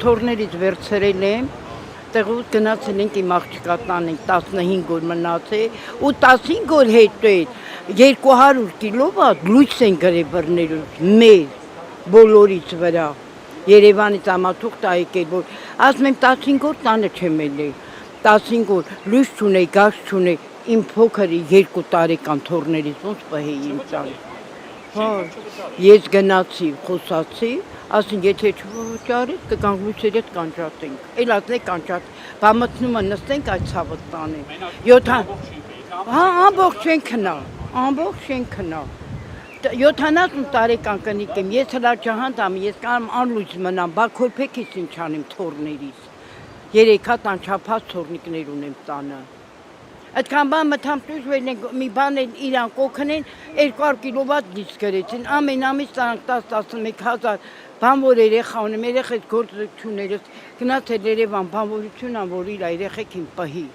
Թորներից վերցրել եմ, տեղուց գնացել ենք իմ աղջկա տանենք 15 օր մնաց է ու 15 օր հետո 200 կիլովատ լույս են գրել բռներուց մեր բոլորից վրա Երևանից ամաթուղթ ա եկել որ ասում եմ 15 օր տանը չեմ ելել 15 օր լույս չունեի գազ չունեի իմ փոքրի 2 տարեկան թորներից ոնց պահեի իմ տանը ես գնացի խոսացի ասին եթե չվճարես կգանք լույսերի հետ կանջատենք էլ ասնեք կանջատ բա մտնում են նստենք այդ ցավը տանեն 7 հա ամբողջ չեն քնա 70 տարեկան կնիկ եմ ես հլա ջահանդամ ես կամ անլույս մնամ բա քորփեքից ինչ անեմ թորներից 3 հատ անչափած թորնիկներ ունեմ տանը այդքան բան մտամ տուժվել են մի բան էլ իրան կօգնեն 200 կիլովատ լույս գրեցին ամեն ամիս տանք 10-11 հազար բան որ երեխա ունեմ երեխեքս գործ չուներս գնացել Երևան բանվորություն ան որ իր երեխեքին պահի